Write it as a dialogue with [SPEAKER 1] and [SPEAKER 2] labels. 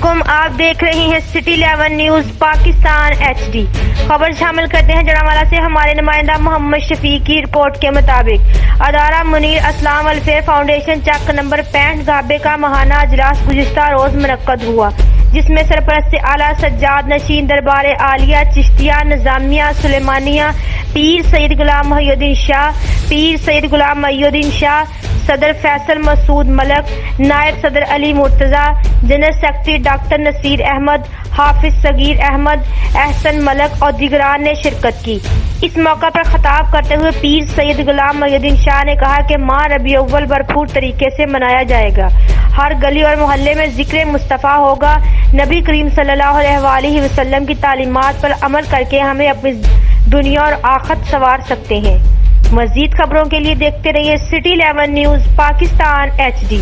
[SPEAKER 1] वालेकुम, आप देख रहे हैं सिटी 11 न्यूज पाकिस्तान HD। खबर शामिल करते हैं जड़ावाला से हमारे नुमाइंदा मोहम्मद शफीक की रिपोर्ट के मुताबिक अदारा मुनीर असलाम वेलफेयर फाउंडेशन चक नंबर 65 गाबे का महाना अजलास गुज़िश्ता रोज मुनक्कद हुआ, जिसमें सरपरस्त आला सज्जाद नशीन दरबार आलिया चिश्तिया निजामिया सुलेमानिया पीर सैयद गुलाम मोहिउद्दीन शाह, पीर सैयद गुलाम मोहिउद्दीन शाह, सदर फैसल मसूद मलक, नायब सदर Ali Murtaza, general secretary doctor Naseer Ahmad, Hafiz Sagheer Ahmad, Ehsan Malak और दीगरान ने शिरकत की। इस मौका पर खिताब करते हुए पीर सैयद गुलाम मोहिउद्दीन शाह ने कहा कि माह रबी अव्वल भरपूर तरीके से मनाया जाएगा। हर गली और मोहल्ले में जिक्र मुस्तफ़ा होगा। नबी करीम सल्लल्लाहु अलैहि वसल्लम की तालीमात पर अमल करके हमें अपनी दुनिया और आखिरत संवार सकते हैं। मज़ीद खबरों के लिए देखते रहिए सिटी 11 न्यूज़ पाकिस्तान HD।